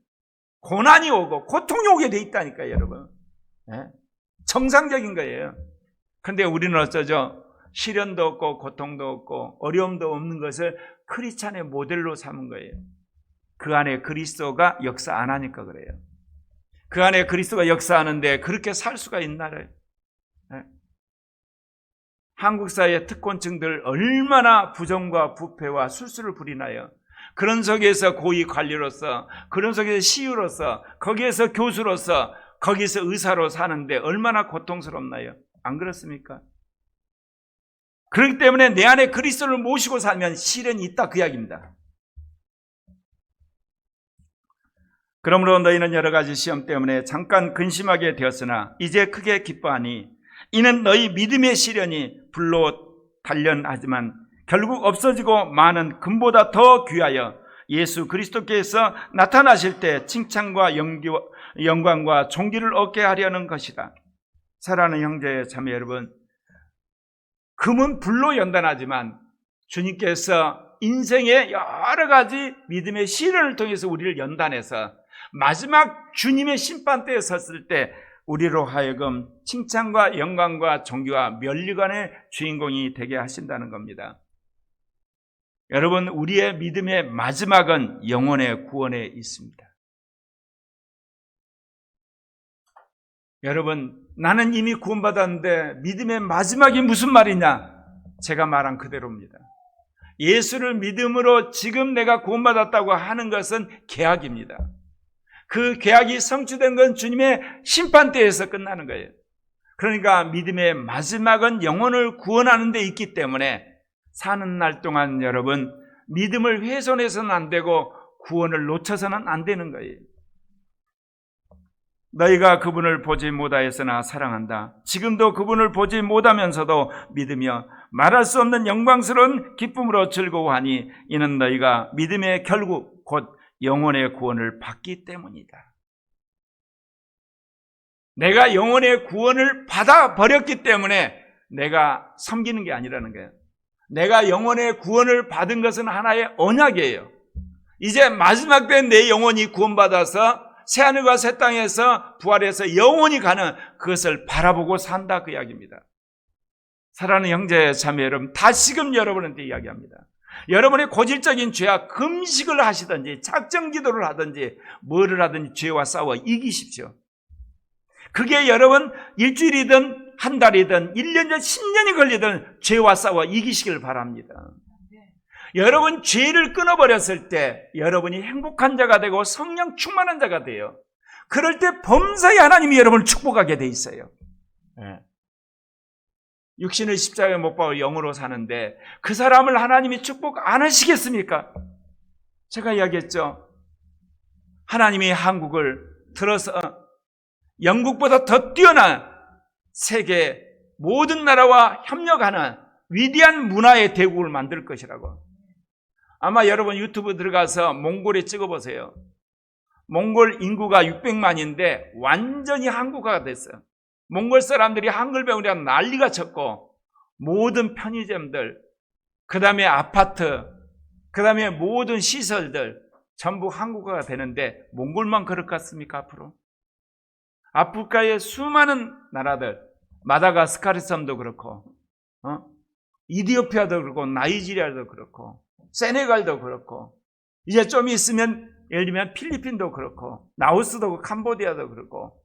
[SPEAKER 1] 고난이 오고 고통이 오게 돼 있다니까요, 여러분. 네? 정상적인 거예요. 근데 우리는 어쩌죠? 시련도 없고 고통도 없고 어려움도 없는 것을 크리스찬의 모델로 삼은 거예요. 그 안에 그리스도가 역사 안 하니까 그래요. 그 안에 그리스도가 역사하는데 그렇게 살 수가 있나를. 네? 한국 사회의 특권층들 얼마나 부정과 부패와 술수를 부리나요? 그런 속에서 고위 관리로서, 그런 속에서 시유로서, 거기에서 교수로서, 거기서 의사로 사는데 얼마나 고통스럽나요? 안 그렇습니까? 그렇기 때문에 내 안에 그리스도를 모시고 살면 시련이 있다, 그 이야기입니다. 그러므로 너희는 여러 가지 시험 때문에 잠깐 근심하게 되었으나 이제 크게 기뻐하니 이는 너희 믿음의 시련이 불로 단련하지만 결국 없어지고 많은 금보다 더 귀하여 예수 그리스도께서 나타나실 때 칭찬과 영광과 존귀를 얻게 하려는 것이다. 사랑하는 형제 자매 여러분, 금은 불로 연단하지만 주님께서 인생의 여러 가지 믿음의 시련을 통해서 우리를 연단해서 마지막 주님의 심판대에 섰을 때 우리로 하여금 칭찬과 영광과 존귀와 면류관의 주인공이 되게 하신다는 겁니다. 여러분, 우리의 믿음의 마지막은 영혼의 구원에 있습니다. 여러분, 나는 이미 구원받았는데 믿음의 마지막이 무슨 말이냐? 제가 말한 그대로입니다. 예수를 믿음으로 지금 내가 구원받았다고 하는 것은 계약입니다. 그 계약이 성취된 건 주님의 심판대에서 끝나는 거예요. 그러니까 믿음의 마지막은 영혼을 구원하는 데 있기 때문에 사는 날 동안 여러분 믿음을 훼손해서는 안 되고 구원을 놓쳐서는 안 되는 거예요. 너희가 그분을 보지 못하였으나 사랑한다. 지금도 그분을 보지 못하면서도 믿으며 말할 수 없는 영광스러운 기쁨으로 즐거워하니 이는 너희가 믿음의 결국 곧 영혼의 구원을 받기 때문이다. 내가 영혼의 구원을 받아버렸기 때문에 내가 섬기는 게 아니라는 거예요. 내가 영혼의 구원을 받은 것은 하나의 언약이에요. 이제 마지막 때 내 영혼이 구원받아서 새하늘과 새 땅에서 부활해서 영원히 가는 그것을 바라보고 산다, 그 이야기입니다. 사랑하는 형제 자매 여러분, 다시금 여러분한테 이야기합니다. 여러분의 고질적인 죄와 금식을 하시든지 작정 기도를 하든지 뭐를 하든지 죄와 싸워 이기십시오. 그게 여러분 일주일이든 한 달이든 1년이든 10년이 걸리든 죄와 싸워 이기시길 바랍니다. 여러분 죄를 끊어버렸을 때 여러분이 행복한 자가 되고 성령 충만한 자가 돼요. 그럴 때 범사에 하나님이 여러분을 축복하게 돼 있어요. 육신을 십자가에 못 박아 영으로 사는데 그 사람을 하나님이 축복 안 하시겠습니까? 제가 이야기했죠. 하나님이 한국을 들어서 영국보다 더 뛰어난 세계 모든 나라와 협력하는 위대한 문화의 대국을 만들 것이라고. 아마 여러분 유튜브 들어가서 몽골에 찍어보세요. 몽골 인구가 600만인데 완전히 한국화가 됐어요. 몽골 사람들이 한글 배우려고 난리가 쳤고 모든 편의점들, 그 다음에 아파트, 그 다음에 모든 시설들 전부 한국화가 되는데 몽골만 그럴 것 같습니까? 앞으로? 아프리카의 수많은 나라들, 마다가스카르 섬도 그렇고 이디오피아도 그렇고 나이지리아도 그렇고 세네갈도 그렇고 이제 좀 있으면 예를 들면 필리핀도 그렇고 라오스도 그렇고 캄보디아도 그렇고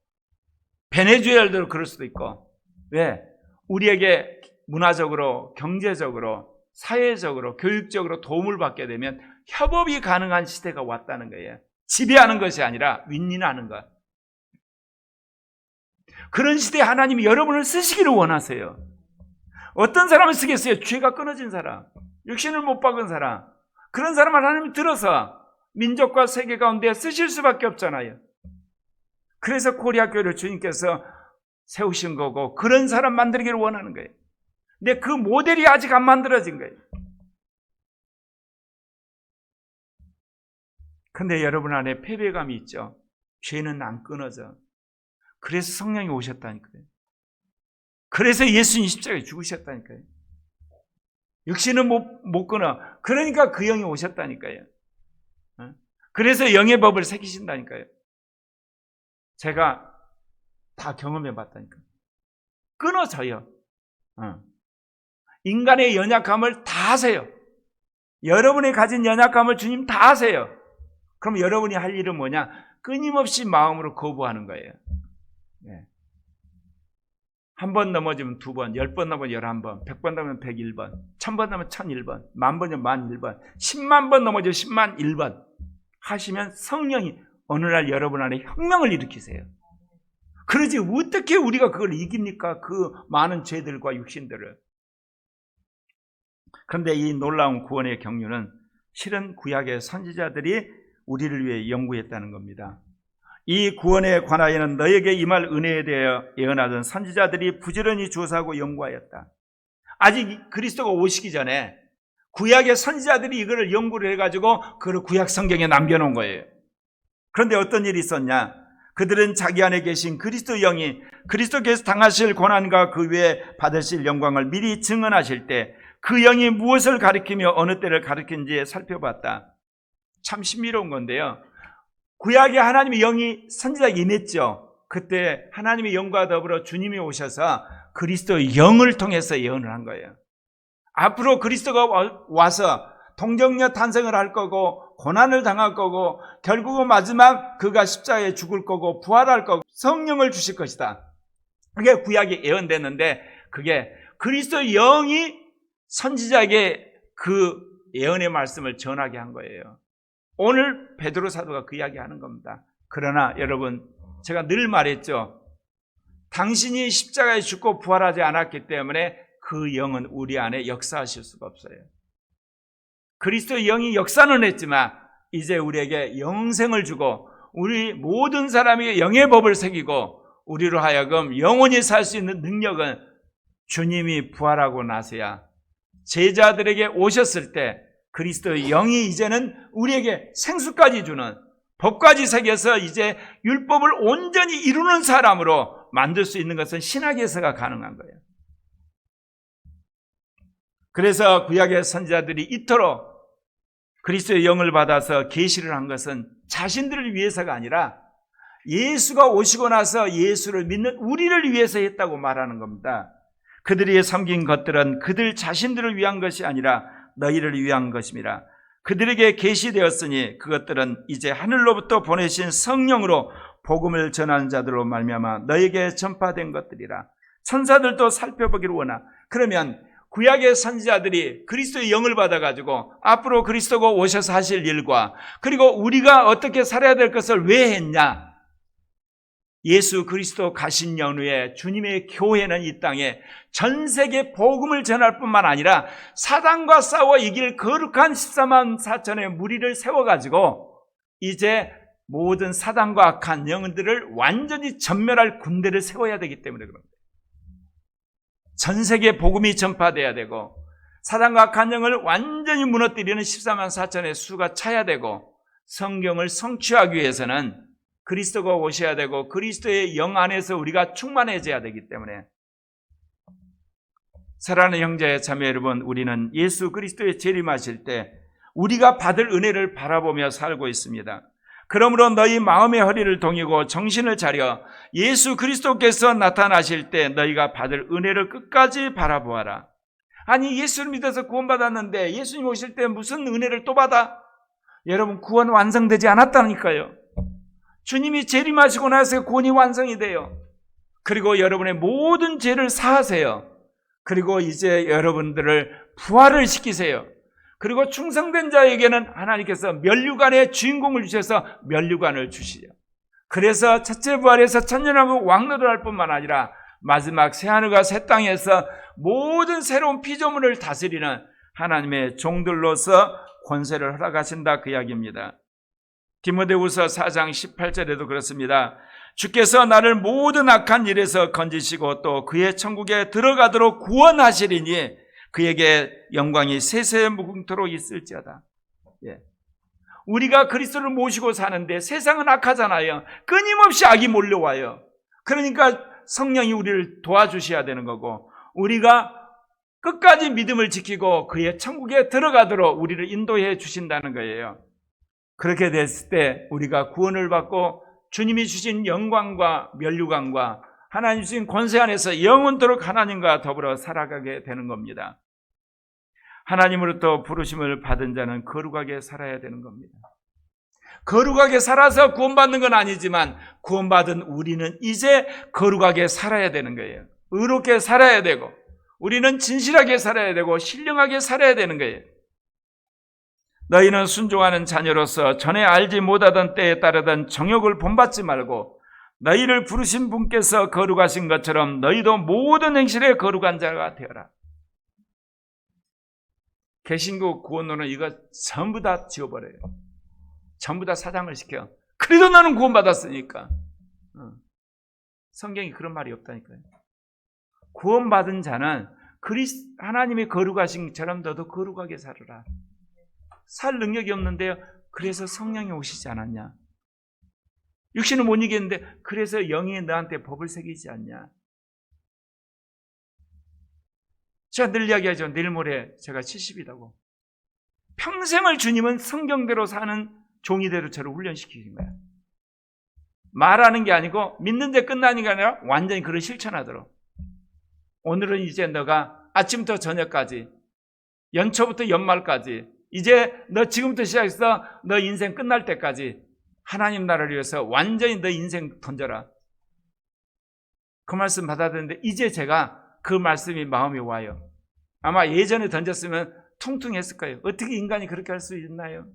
[SPEAKER 1] 베네수엘도 그럴 수도 있고. 왜? 우리에게 문화적으로, 경제적으로, 사회적으로, 교육적으로 도움을 받게 되면 협업이 가능한 시대가 왔다는 거예요. 지배하는 것이 아니라 윈윈하는 것. 그런 시대에 하나님이 여러분을 쓰시기를 원하세요. 어떤 사람을 쓰겠어요? 죄가 끊어진 사람, 육신을 못 박은 사람, 그런 사람을 하나님이 들어서 민족과 세계 가운데 쓰실 수밖에 없잖아요. 그래서 코리아 교회를 주님께서 세우신 거고 그런 사람 만들기를 원하는 거예요. 근데 그 모델이 아직 안 만들어진 거예요. 근데 여러분 안에 패배감이 있죠. 죄는 안 끊어져. 그래서 성령이 오셨다니까요. 그래서 예수님이 십자가에 죽으셨다니까요. 육신은 못 끊어. 그러니까 그 영이 오셨다니까요. 그래서 영의 법을 새기신다니까요. 제가 다 경험해 봤다니까요. 끊어져요. 인간의 연약함을 다 아세요. 여러분이 가진 연약함을 주님 다 아세요. 그럼 여러분이 할 일은 뭐냐? 끊임없이 마음으로 거부하는 거예요. 한 번 넘어지면 2번, 10번 넘어지면 11번, 100번 넘으면 101번, 1000번 넘으면 1001번, 10,000번이면 1001번, 10만 번 넘어지면 10만 1번 하시면 성령이 어느 날 여러분 안에 혁명을 일으키세요. 그러지 어떻게 우리가 그걸 이깁니까? 그 많은 죄들과 육신들을. 그런데 이 놀라운 구원의 경륜은 실은 구약의 선지자들이 우리를 위해 연구했다는 겁니다. 이 구원에 관하여는 너에게 임할 은혜에 대하여 예언하던 선지자들이 부지런히 조사하고 연구하였다. 아직 그리스도가 오시기 전에 구약의 선지자들이 이거를 연구를 해가지고 그걸 구약 성경에 남겨놓은 거예요. 그런데 어떤 일이 있었냐? 그들은 자기 안에 계신 그리스도 영이 그리스도께서 당하실 고난과 그 외에 받으실 영광을 미리 증언하실 때 그 영이 무엇을 가리키며 어느 때를 가리킨지 살펴봤다. 참 신비로운 건데요. 구약에 하나님의 영이 선지자에게 임했죠. 그때 하나님의 영과 더불어 주님이 오셔서 그리스도의 영을 통해서 예언을 한 거예요. 앞으로 그리스도가 와서 동정녀 탄생을 할 거고 고난을 당할 거고 결국은 마지막 그가 십자가에 죽을 거고 부활할 거고 성령을 주실 것이다. 그게 구약에 예언됐는데 그게 그리스도의 영이 선지자에게 그 예언의 말씀을 전하게 한 거예요. 오늘 베드로 사도가 그 이야기 하는 겁니다. 그러나 여러분, 제가 늘 말했죠. 당신이 십자가에 죽고 부활하지 않았기 때문에 그 영은 우리 안에 역사하실 수가 없어요. 그리스도의 영이 역사는 했지만 이제 우리에게 영생을 주고 우리 모든 사람에게 영의 법을 새기고 우리로 하여금 영원히 살 수 있는 능력은 주님이 부활하고 나서야 제자들에게 오셨을 때 그리스도의 영이 이제는 우리에게 생수까지 주는 법까지 새겨서 이제 율법을 온전히 이루는 사람으로 만들 수 있는 것은 신학에서가 가능한 거예요. 그래서 구약의 선지자들이 이토록 그리스도의 영을 받아서 계시를 한 것은 자신들을 위해서가 아니라 예수가 오시고 나서 예수를 믿는 우리를 위해서 했다고 말하는 겁니다. 그들이 섬긴 것들은 그들 자신들을 위한 것이 아니라 너희를 위한 것입니다. 그들에게 계시되었으니 그것들은 이제 하늘로부터 보내신 성령으로 복음을 전하는 자들로 말미암아 너희에게 전파된 것들이라. 천사들도 살펴보기를 원하. 그러면 구약의 선지자들이 그리스도의 영을 받아가지고 앞으로 그리스도가 오셔서 하실 일과 그리고 우리가 어떻게 살아야 될 것을 왜 했냐? 예수 그리스도 가신 연후에 주님의 교회는 이 땅에 전 세계 복음을 전할 뿐만 아니라 사단과 싸워 이길 거룩한 14만 4천의 무리를 세워가지고 이제 모든 사단과 악한 영들을 완전히 전멸할 군대를 세워야 되기 때문에 그럽니다. 전 세계 복음이 전파돼야 되고 사단과 악한 영을 완전히 무너뜨리는 14만 4천의 수가 차야 되고 성경을 성취하기 위해서는 그리스도가 오셔야 되고 그리스도의 영 안에서 우리가 충만해져야 되기 때문에 사랑하는 형제 자매 여러분, 우리는 예수 그리스도의 재림하실 때 우리가 받을 은혜를 바라보며 살고 있습니다. 그러므로 너희 마음의 허리를 동이고 정신을 차려 예수 그리스도께서 나타나실 때 너희가 받을 은혜를 끝까지 바라보아라. 아니, 예수를 믿어서 구원받았는데 예수님 오실 때 무슨 은혜를 또 받아? 여러분, 구원 완성되지 않았다니까요. 주님이 재림하시고 나서 구원이 완성이 돼요. 그리고 여러분의 모든 죄를 사하세요. 그리고 이제 여러분들을 부활을 시키세요. 그리고 충성된 자에게는 하나님께서 면류관의 주인공을 주셔서 면류관을 주시죠. 그래서 첫째 부활에서 천년왕국 왕노를 할 뿐만 아니라 마지막 새하늘과 새 땅에서 모든 새로운 피조물을 다스리는 하나님의 종들로서 권세를 허락하신다, 그 이야기입니다. 디모데후서 4장 18절에도 그렇습니다. 주께서 나를 모든 악한 일에서 건지시고 또 그의 천국에 들어가도록 구원하시리니 그에게 영광이 세세 무궁토록 있을지어다. 우리가 그리스도를 모시고 사는데 세상은 악하잖아요. 끊임없이 악이 몰려와요. 그러니까 성령이 우리를 도와주셔야 되는 거고, 우리가 끝까지 믿음을 지키고 그의 천국에 들어가도록 우리를 인도해 주신다는 거예요. 그렇게 됐을 때 우리가 구원을 받고 주님이 주신 영광과 면류관과 하나님 주신 권세 안에서 영원토록 하나님과 더불어 살아가게 되는 겁니다. 하나님으로부터 부르심을 받은 자는 거룩하게 살아야 되는 겁니다. 거룩하게 살아서 구원받는 건 아니지만 구원받은 우리는 이제 거룩하게 살아야 되는 거예요. 의롭게 살아야 되고 우리는 진실하게 살아야 되고 신령하게 살아야 되는 거예요. 너희는 순종하는 자녀로서 전에 알지 못하던 때에 따르던 정욕을 본받지 말고 너희를 부르신 분께서 거룩하신 것처럼 너희도 모든 행실에 거룩한 자가 되어라. 개신교 구원론은 이거 전부 다 지워버려요. 전부 다 사장을 시켜. 그래도 너는 구원받았으니까. 성경이 그런 말이 없다니까요. 구원받은 자는 하나님이 거룩하신 것처럼 너도 거룩하게 살아라. 살 능력이 없는데요. 그래서 성령이 오시지 않았냐? 육신은 못 이기는데 그래서 영이 너한테 법을 새기지 않냐? 제가 늘 이야기하죠. 내일 모레 제가 70이라고. 평생을 주님은 성경대로 사는 종이대로 저를 훈련시키신 거야. 말하는 게 아니고 믿는 데 끝나는 게 아니라 완전히 그걸 실천하도록. 오늘은 이제 너가 아침부터 저녁까지, 연초부터 연말까지, 이제 너 지금부터 시작해서 너 인생 끝날 때까지 하나님 나라를 위해서 완전히 너 인생 던져라. 그 말씀 받아들였는데 이제 제가 그 말씀이 마음에 와요. 아마 예전에 던졌으면 퉁퉁했을 거예요. 어떻게 인간이 그렇게 할 수 있나요?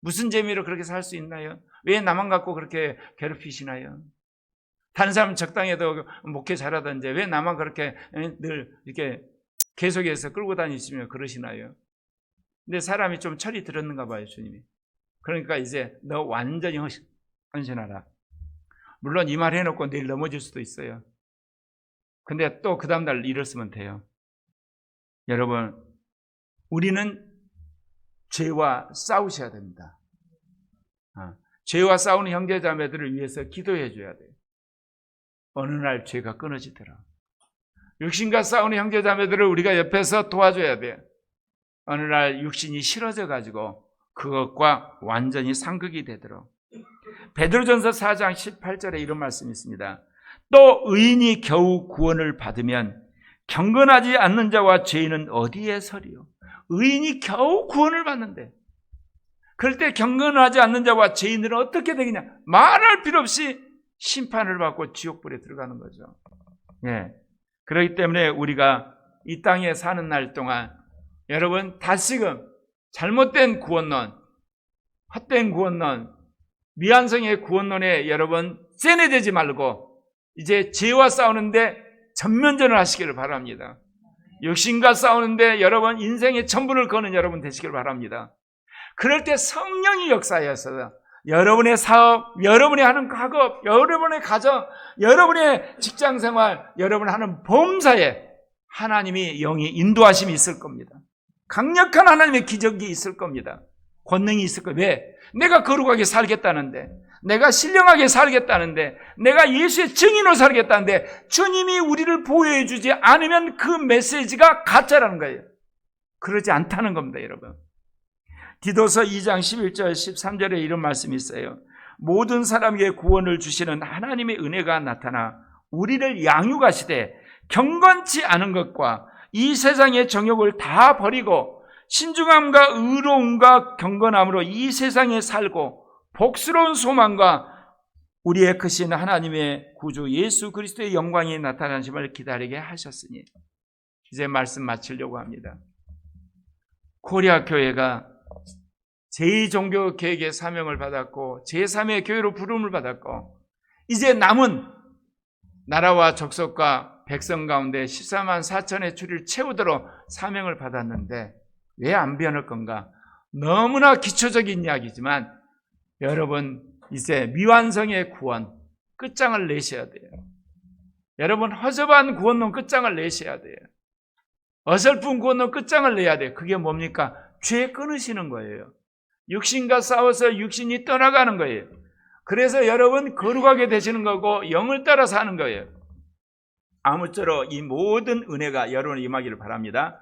[SPEAKER 1] 무슨 재미로 그렇게 살 수 있나요? 왜 나만 갖고 그렇게 괴롭히시나요? 다른 사람은 적당해도 목회 잘하던데 왜 나만 그렇게 늘 이렇게 계속해서 끌고 다니시며 그러시나요? 근데 사람이 좀 철이 들었는가 봐요, 주님이. 그러니까 이제 너 완전히 헌신하라. 물론 이 말 해놓고 내일 넘어질 수도 있어요. 근데 또 그 다음날 일었으면 돼요. 여러분, 우리는 죄와 싸우셔야 됩니다. 죄와 싸우는 형제자매들을 위해서 기도해 줘야 돼요. 어느 날 죄가 끊어지더라. 육신과 싸우는 형제자매들을 우리가 옆에서 도와줘야 돼요. 어느 날 육신이 싫어져 가지고 그것과 완전히 상극이 되도록. 베드로전서 4장 18절에 이런 말씀이 있습니다. 또 의인이 겨우 구원을 받으면 경건하지 않는 자와 죄인은 어디에 서리요? 의인이 겨우 구원을 받는데 그럴 때 경건하지 않는 자와 죄인들은 어떻게 되겠냐? 말할 필요 없이 심판을 받고 지옥불에 들어가는 거죠. 예. 그렇기 때문에 우리가 이 땅에 사는 날 동안 여러분 다시금 잘못된 구원론, 헛된 구원론, 미완성의 구원론에 여러분 세뇌되지 말고 이제 죄와 싸우는데 전면전을 하시기를 바랍니다. 육신과 싸우는데 여러분 인생의 전부를 거는 여러분 되시길 바랍니다. 그럴 때 성령이 역사하셔서 여러분의 사업, 여러분이 하는 학업, 여러분의 가정, 여러분의 직장생활, 여러분 하는 범사에 하나님이 영이 인도하심이 있을 겁니다. 강력한 하나님의 기적이 있을 겁니다. 권능이 있을 거예요. 왜? 내가 거룩하게 살겠다는데, 내가 신령하게 살겠다는데, 내가 예수의 증인으로 살겠다는데 주님이 우리를 보호해 주지 않으면 그 메시지가 가짜라는 거예요. 그러지 않다는 겁니다, 여러분. 디도서 2장 11절 13절에 이런 말씀이 있어요. 모든 사람에게 구원을 주시는 하나님의 은혜가 나타나 우리를 양육하시되 경건치 않은 것과 이 세상의 정욕을 다 버리고 신중함과 의로움과 경건함으로 이 세상에 살고 복스러운 소망과 우리의 크신 하나님의 구주 예수 그리스도의 영광이 나타나심을 기다리게 하셨으니 이제 말씀 마치려고 합니다. 코리아 교회가 제2종교개혁의 사명을 받았고 제3의 교회로 부름을 받았고 이제 남은 나라와 족속과 백성 가운데 14만 4천의 추리를 채우도록 사명을 받았는데 왜 안 변할 건가? 너무나 기초적인 이야기지만 여러분 이제 미완성의 구원 끝장을 내셔야 돼요. 여러분 허접한 구원론 끝장을 내셔야 돼요. 어설픈 구원론 끝장을 내야 돼요. 그게 뭡니까? 죄 끊으시는 거예요. 육신과 싸워서 육신이 떠나가는 거예요. 그래서 여러분 거룩하게 되시는 거고 영을 따라 사는 거예요. 아무쪼록 이 모든 은혜가 여러분 임하기를 바랍니다.